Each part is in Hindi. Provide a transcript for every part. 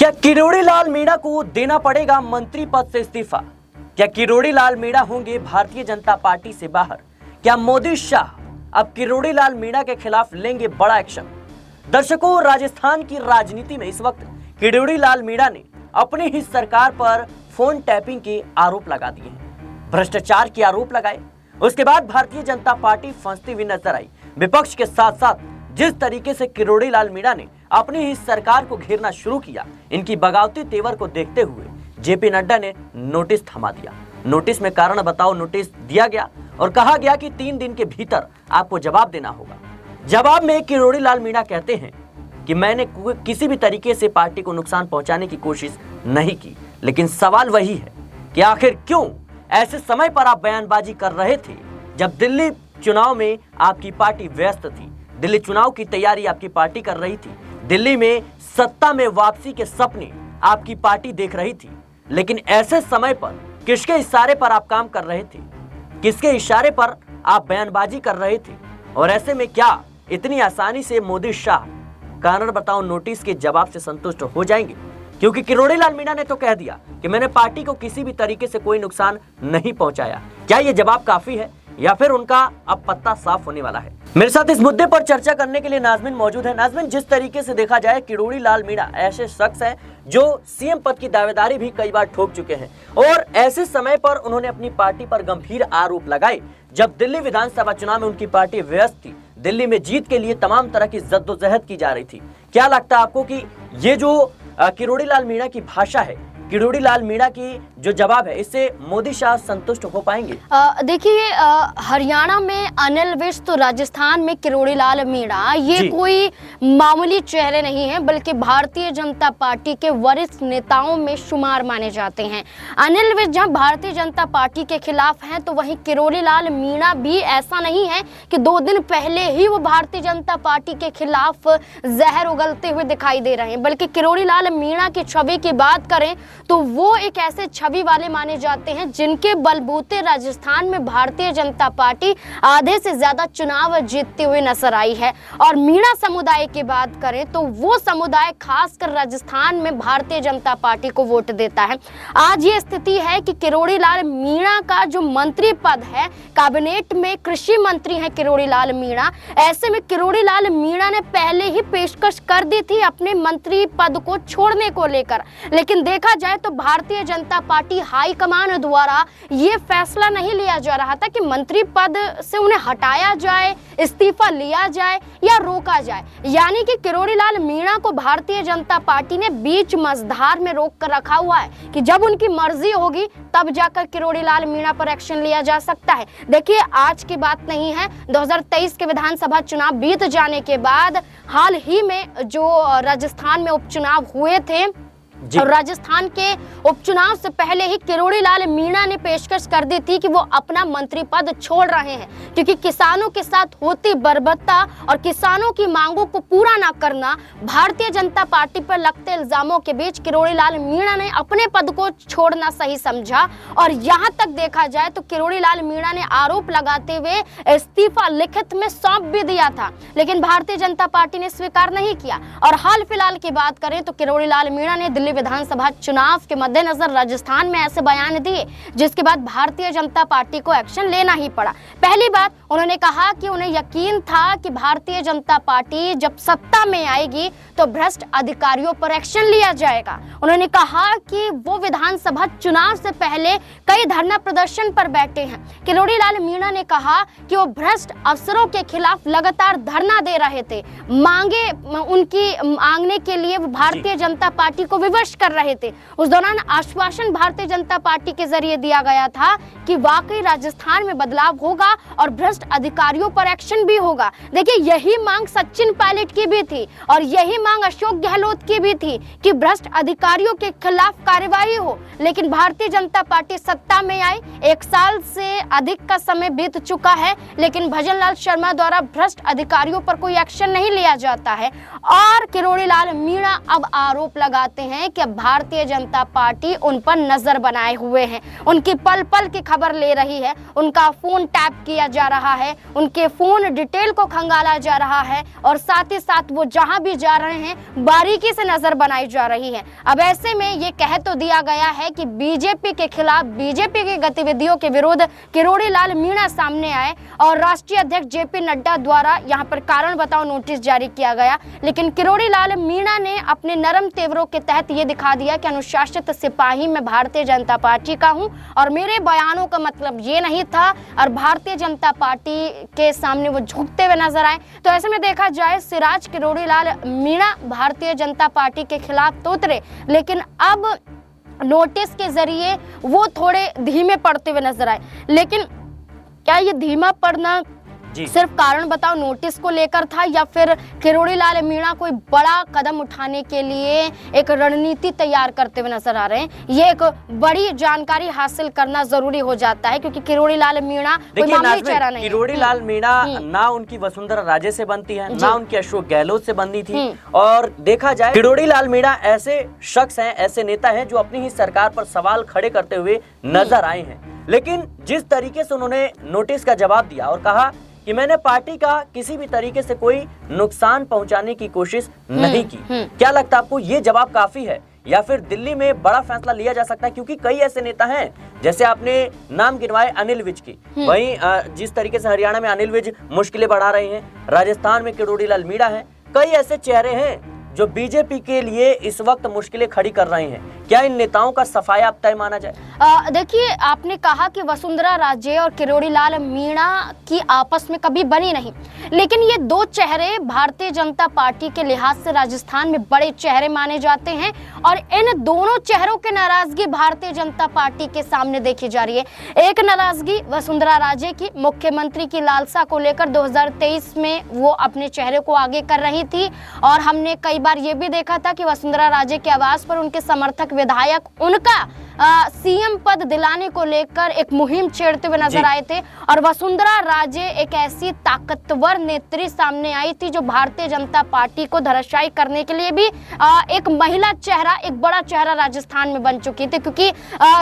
क्या किरोड़ी लाल मीणा को देना पड़ेगा मंत्री पद से इस्तीफा? क्या किरोड़ी लाल मीणा होंगे भारतीय जनता पार्टी से बाहर? क्या मोदी शाह अब किरोड़ी लाल मीणा के खिलाफ लेंगे बड़ा एक्शन? दर्शकों, राजस्थान की राजनीति में इस वक्त किरोड़ी लाल मीणा ने अपनी ही सरकार पर फोन टैपिंग के आरोप लगा दिए हैं, भ्रष्टाचार के आरोप लगाए। उसके बाद भारतीय जनता पार्टी फंसती हुई नजर आई। विपक्ष के साथ साथ जिस तरीके से किरोड़ी लाल मीणा ने अपनी ही सरकार को घेरना शुरू किया, इनकी बगावती तेवर को देखते हुए जेपी नड्डा ने नोटिस थमा दिया। नोटिस में कारण बताओ नोटिस दिया गया और कहा गया कि 3 दिन के भीतर आपको जवाब देना होगा। जवाब में किरोड़ी लाल मीणा कहते हैं कि मैंने किसी भी तरीके से पार्टी को नुकसान पहुंचाने की कोशिश नहीं की, लेकिन सवाल वही है कि आखिर क्यों ऐसे समय पर आप बयानबाजी कर रहे थे जब दिल्ली चुनाव में आपकी पार्टी व्यस्त थी, दिल्ली चुनाव की तैयारी आपकी पार्टी कर रही थी, दिल्ली में सत्ता में वापसी के सपने आपकी पार्टी देख रही थी। लेकिन ऐसे समय पर किसके इशारे पर आप काम कर रहे थे, किसके इशारे पर आप बयानबाजी कर रहे थे? और ऐसे में क्या इतनी आसानी से मोदी शाह कारण बताओ नोटिस के जवाब से संतुष्ट हो जाएंगे? क्योंकि किरोड़ी लाल मीणा ने तो कह दिया कि मैंने पार्टी को किसी भी तरीके से कोई नुकसान नहीं पहुंचाया। क्या यह जवाब काफी है या फिर उनका अब पत्ता साफ होने वाला है? मेरे साथ इस मुद्दे पर चर्चा करने के लिए नाजमिन मौजूद है। नाजमिन, जिस तरीके से देखा जाए किरोड़ी लाल मीणा ऐसे शख्स हैं जो सीएम पद की दावेदारी भी कई बार ठोक चुके हैं और ऐसे समय पर उन्होंने अपनी पार्टी पर गंभीर आरोप लगाए जब दिल्ली विधानसभा चुनाव में उनकी पार्टी व्यस्त थी, दिल्ली में जीत के लिए तमाम तरह की जद्दोजहद की जा रही थी। क्या लगता है आपको कि ये जो किरोड़ी लाल मीणा की भाषा है, किरोड़ी लाल मीणा की जो जवाब है, इससे मोदी शाह संतुष्ट हो पाएंगे? देखिए, हरियाणा में अनिल विज तो राजस्थान में किरोड़ी लाल मीणा, ये कोई मामूली चेहरे नहीं है, बल्कि भारतीय जनता पार्टी के वरिष्ठ नेताओं में शुमार माने जाते हैं। अनिल विज जहां भारतीय जनता पार्टी के खिलाफ हैं, तो वहीं किरोड़ी लाल मीणा भी ऐसा नहीं है कि 2 दिन पहले ही वो भारतीय जनता पार्टी के खिलाफ जहर उगलते हुए दिखाई दे रहे हैं, बल्कि किरोड़ी लाल मीणा की छवि की बात करें तो वो एक ऐसे छवि वाले माने जाते हैं जिनके बलबूते राजस्थान में भारतीय जनता पार्टी आधे से ज्यादा चुनाव जीतते हुए नजर आई है। और मीणा समुदाय की बात करें तो वो समुदाय खासकर राजस्थान में भारतीय जनता पार्टी को वोट देता है। आज ये स्थिति है कि किरोड़ी लाल मीणा का जो मंत्री पद है, कैबिनेट में कृषि मंत्री है किरोड़ी लाल मीणा, ऐसे में किरोड़ी लाल मीणा ने पहले ही पेशकश कर दी थी अपने मंत्री पद को छोड़ने को लेकर, लेकिन देखा जाए तो भारतीय जनता पार्टी हाईकमान द्वारा ये फैसला नहीं लिया जा रहा था कि मंत्री पद से उन्हें हटाया जाए, इस्तीफा लिया जाए या रोका जाए। यानी कि किरोड़ी लाल मीणा को भारतीय जनता पार्टी ने बीच मझधार में रोक कर रखा हुआ है कि जब उनकी मर्जी होगी तब जाकर किरोड़ी लाल मीणा पर एक्शन लिया जा सकता है। देखिए, आज की बात नहीं है, 2023 के विधानसभा चुनाव बीत जाने के बाद हाल ही में जो राजस्थान में उपचुनाव हुए थे, और राजस्थान के उपचुनाव से पहले ही किरोड़ी लाल मीणा ने पेशकश कर दी थी कि वो अपना मंत्री पद छोड़ रहे हैं, क्योंकि किसानों के साथ होती बर्बरता और किसानों की मांगों को पूरा ना करना, भारतीय जनता पार्टी पर लगते इल्जामों के बीच किरोड़ी लाल मीणा ने अपने पद को छोड़ना सही समझा। और यहाँ तक देखा जाए तो किरोड़ी लाल मीणा ने आरोप लगाते हुए इस्तीफा लिखित में सौंप भी दिया था, लेकिन भारतीय जनता पार्टी ने स्वीकार नहीं किया। और हाल फिलहाल की बात करें तो किरोड़ी लाल मीणा ने दिल्ली विधानसभा चुनाव के मद्देनजर राजस्थान में ऐसे बयान दिए जिसके बाद भारतीय जनता पार्टी को एक्शन लेना ही पड़ा। पहली बात, उन्होंने कहा कि उन्हें यकीन था कि भारतीय जनता पार्टी जब सत्ता में आएगी तो भ्रष्ट अधिकारियों पर एक्शन लिया जाएगा। उन्होंने कहा कि वो विधानसभा चुनाव से पहले कई धरना प्रदर्शन पर बैठे हैं। किरोड़ी लाल मीणा ने कहा कि वो भ्रष्ट अफसरों के खिलाफ लगातार धरना दे रहे थे, मांगे उनकी मांगने के लिए वो भारतीय जनता पार्टी को विवश कर रहे थे। उस दौरान आश्वासन भारतीय जनता पार्टी के जरिए दिया गया था कि वाकई राजस्थान में बदलाव होगा और भ्रष्ट अधिकारियों पर एक्शन भी होगा। देखिए, यही मांग सचिन पायलट की भी थी और यही मांग अशोक गहलोत की भी थी कि भ्रष्ट अधिकारियों के खिलाफ कार्रवाई हो, लेकिन भारतीय जनता पार्टी सत्ता में आई, 1 साल से अधिक का समय बीत चुका है, लेकिन भजन लाल शर्मा द्वारा भ्रष्ट अधिकारियों पर कोई एक्शन नहीं लिया जाता है। और किरोड़ी लाल मीणा अब आरोप लगाते हैं हैं कि अब भारतीय जनता पार्टी उन पर नजर बनाए हुए हैं, उनकी पल पल की खबर ले रही है, उनका फोन टैप किया जा रहा है, उनके फोन डिटेल को खंगाला जा रहा है और साथ ही साथ वो जहां भी जा रहे हैं बारीकी से नजर बनाई जा रही है। अब ऐसे में ये कह तो दिया गया है कि बीजेपी के खिलाफ, बीजेपी की गतिविधियों के विरुद्ध किरोड़ी लाल मीणा सामने आए और राष्ट्रीय अध्यक्ष जेपी नड्डा द्वारा यहां पर कारण बताओ नोटिस जारी किया गया। लेकिन किरोड़ी लाल मीणा ने अपने नरम तेवरों के तहत ये दिखा दिया कि अनुशासित सिपाही मैं भारतीय जनता पार्टी का हूं और मेरे बयानों का मतलब ये नहीं था, और भारतीय जनता पार्टी के सामने वो झुकते हुए नजर आए। तो ऐसे में देखा जाए सिराज किरोड़ी लाल मीणा भारतीय जनता पार्टी के खिलाफ तो उतरे, लेकिन अब नोटिस के जरिए वो थोड़े धीमे पड़ते हुए नजर आए। लेकिन क्या ये धीमा पड़ना सिर्फ कारण बताओ नोटिस को लेकर था या फिर किरोड़ी लाल मीणा कोई बड़ा कदम उठाने के लिए एक रणनीति तैयार करते हुए नजर आ रहे हैं? ये एक बड़ी जानकारी हासिल करना जरूरी हो जाता है, क्योंकि किरोड़ी लाल मीणा कोई मामूली चेहरा नहीं है। किरोड़ी लाल मीणा ना उनकी वसुंधरा राजे से बनती है, ना उनकी अशोक गहलोत से बनती थी। और देखा जाए किरोड़ी लाल मीणा ऐसे शख्स हैं, ऐसे नेता हैं जो अपनी ही सरकार पर सवाल खड़े करते हुए नजर आए हैं। लेकिन जिस तरीके से उन्होंने नोटिस का जवाब दिया और कहा कि मैंने पार्टी का किसी भी तरीके से कोई नुकसान पहुंचाने की कोशिश नहीं की, क्या लगता है आपको ये जवाब काफी है या फिर दिल्ली में बड़ा फैसला लिया जा सकता है? क्योंकि कई ऐसे नेता हैं, जैसे आपने नाम गिनवाए अनिल विज की, वहीं जिस तरीके से हरियाणा में अनिल विज मुश्किलें बढ़ा रहे हैं, राजस्थान में किरोड़ी लाल मीणा है, कई ऐसे चेहरे हैं जो बीजेपी के लिए इस वक्त मुश्किलें खड़ी कर रहे हैं। क्या इन नेताओं का सफाया अब तय माना जाए? देखिए, आपने कहा कि वसुंधरा राजे और किरोड़ी लाल मीणा की आपस में कभी बनी नहीं, लेकिन ये दो चेहरे भारतीय जनता पार्टी के लिहाज से राजस्थान में बड़े चेहरे माने जाते हैं और इन दोनों चेहरों की नाराजगी भारतीय जनता पार्टी के सामने देखी जा रही है। एक नाराजगी वसुंधरा राजे की, मुख्यमंत्री की लालसा को लेकर 2023 में वो अपने चेहरे को आगे कर रही थी और हमने कई बार ये भी देखा था कि वसुंधरा राजे के आवाज पर उनके समर्थक विधायक उनका सीएम पद दिलाने को लेकर एक मुहिम छेड़ते हुए नजर आए थे। और वसुंधरा राजे एक ऐसी ताकतवर नेत्री सामने आई थी जो भारतीय जनता पार्टी को धराशायी करने के लिए भी एक महिला चेहरा, एक बड़ा चेहरा राजस्थान में बन चुकी थी। क्योंकि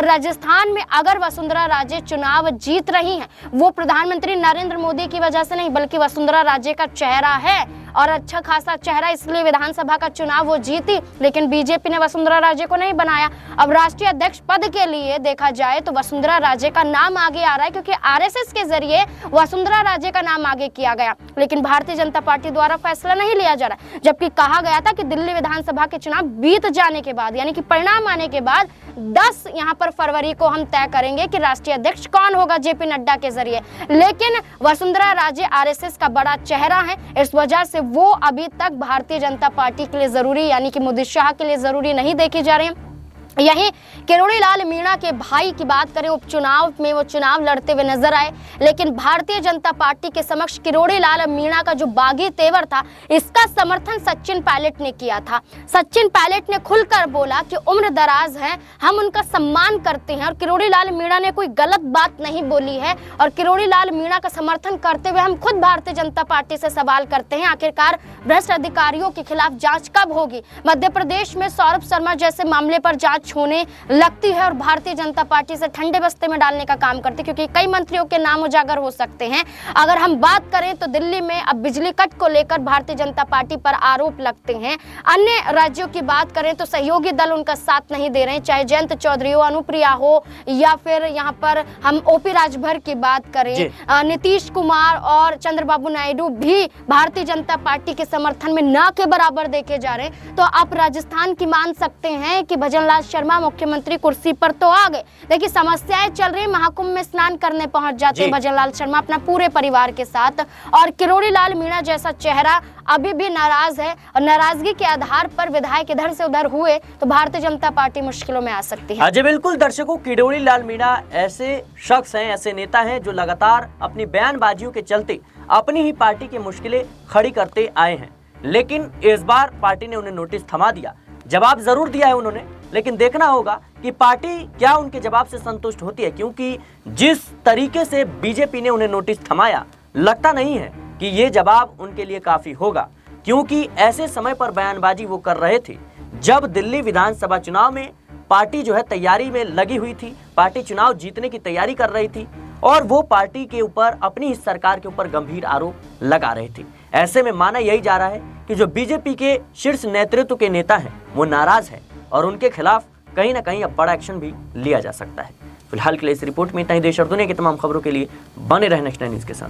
राजस्थान में अगर वसुंधरा राजे चुनाव जीत रही हैं, वो प्रधानमंत्री नरेंद्र मोदी की वजह से नहीं, बल्कि वसुंधरा राजे का चेहरा है और अच्छा खासा चेहरा, इसलिए विधानसभा का चुनाव वो जीती। लेकिन बीजेपी ने वसुंधरा राजे को नहीं बनाया। अब राष्ट्रीय अध्यक्ष पद के लिए देखा जाए तो वसुंधरा राजे का नाम आगे आ रहा है, क्योंकि आरएसएस के जरिए वसुंधरा राजे का नाम आगे किया गया, लेकिन भारतीय जनता पार्टी द्वारा फैसला नहीं लिया जा रहा। जबकि कहा गया था कि दिल्ली विधानसभा के चुनाव बीत जाने के बाद, यानी कि परिणाम आने के बाद 10 यहाँ पर फरवरी को हम तय करेंगे कि राष्ट्रीय अध्यक्ष कौन होगा जेपी नड्डा के जरिए। लेकिन वसुंधरा राजे आरएसएस का बड़ा चेहरा है, इस वजह से वो अभी तक भारतीय जनता पार्टी के लिए जरूरी, यानी कि मोदी शाह के लिए जरूरी नहीं देखी जा रही है। यही किरोड़ी लाल मीणा के भाई की बात करें, उपचुनाव में वो चुनाव लड़ते हुए नजर आए, लेकिन भारतीय जनता पार्टी के समक्ष किरोड़ी लाल मीणा का जो बागी तेवर था, इसका समर्थन सचिन पायलट ने किया था। सचिन पायलट ने खुलकर बोला कि उम्र दराज है, हम उनका सम्मान करते हैं और किरोड़ी लाल मीणा ने कोई गलत बात नहीं बोली है। और किरोड़ी लाल मीणा का समर्थन करते हुए हम खुद भारतीय जनता पार्टी से सवाल करते हैं, आखिरकार भ्रष्ट अधिकारियों के खिलाफ जांच कब होगी? मध्य प्रदेश में सौरभ शर्मा जैसे मामले पर जांच होने लगती है और भारतीय जनता पार्टी से ठंडे बस्ते में डालने का काम करते, क्योंकि कई मंत्रियों के नाम उजागर हो सकते हैं। अगर हम बात करें तो दिल्ली में अब बिजली कट को लेकर भारतीय जनता पार्टी पर आरोप लगते हैं। अन्य राज्यों की बात करें तो सहयोगी दल उनका साथ नहीं दे रहे हैं, चाहे जयंत चौधरी हो, अनुप्रिया हो, या फिर यहाँ पर हम ओपी राजभर की बात करें, नीतीश कुमार और चंद्रबाबू नायडू भी भारतीय जनता पार्टी के समर्थन में ना के बराबर देखे जा रहे हैं। तो आप राजस्थान की मान सकते हैं कि भजनलाल शर्मा मुख्यमंत्री कुर्सी पर तो आ गए, देखिए समस्याएं चल रही, महाकुंभ में स्नान करने पहुंच जाते हैं भजनलाल शर्मा अपना पूरे परिवार के साथ, और किरोड़ी लाल मीणा जैसा चेहरा अभी भी नाराज है और नाराजगी के आधार पर विधायक इधर से उधर हुए तो भारतीय जनता पार्टी मुश्किलों में आ सकती है। जी बिल्कुल दर्शकों, किरोड़ी लाल मीणा ऐसे शख्स हैं, ऐसे नेता हैं जो लगातार अपनी बयानबाजियों के चलते अपनी ही पार्टी की मुश्किलें खड़ी करते आए हैं। लेकिन इस बार पार्टी ने उन्हें नोटिस थमा दिया, जवाब जरूर दिया है उन्होंने, लेकिन देखना होगा कि पार्टी क्या उनके जवाब से संतुष्ट होती है। क्योंकि जिस तरीके से बीजेपी ने उन्हें नोटिस थमाया, लगता नहीं है कि ये जवाब उनके लिए काफी होगा, क्योंकि ऐसे समय पर बयानबाजी वो कर रहे थे जब दिल्ली विधानसभा चुनाव में पार्टी जो है तैयारी में लगी हुई थी, पार्टी चुनाव जीतने की तैयारी कर रही थी और वो पार्टी के ऊपर, अपनी इस सरकार के ऊपर गंभीर आरोप लगा रही थी। ऐसे में माना यही जा रहा है कि जो बीजेपी के शीर्ष नेतृत्व के नेता हैं वो नाराज है और उनके खिलाफ कहीं ना कहीं अब बड़ा एक्शन भी लिया जा सकता है। फिलहाल के लिए इस रिपोर्ट में इतना ही। देश और दुनिया की तमाम खबरों के लिए बने रहे नेक्स्ट 9 न्यूज़ के साथ।